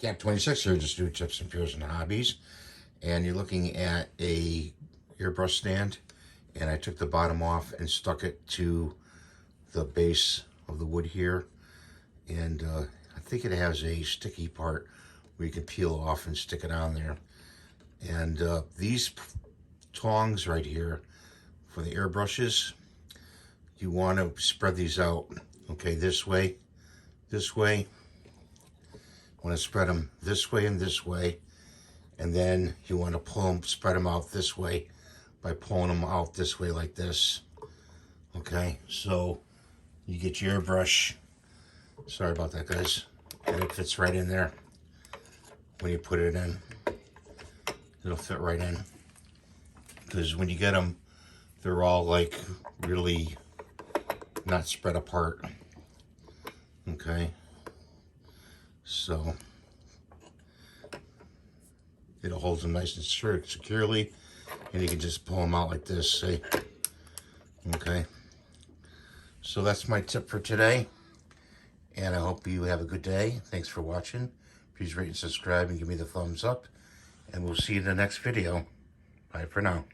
Cap 26 here, just do tips and fears and hobbies. And you're looking at a airbrush stand, and I took the bottom off and stuck it to the base of the wood here. And I think it has a sticky part where you can peel off and stick it on there. And these tongs right here for the airbrushes, you want to spread these out, okay, this way. Want to spread them this way and this way, and then you want to pull them, spread them out this way by pulling them out this way like this. Okay, so you get your airbrush. Sorry about that, guys. And it fits right in there. When you put it in, it'll fit right in. Because when you get them, they're all like really not spread apart. Okay. So it'll hold them nice and securely, and you can just pull them out like this, see? Okay. So that's my tip for today, and I hope you have a good day. Thanks for watching. Please rate and subscribe and give me the thumbs up, and we'll see you in the next video. Bye for now.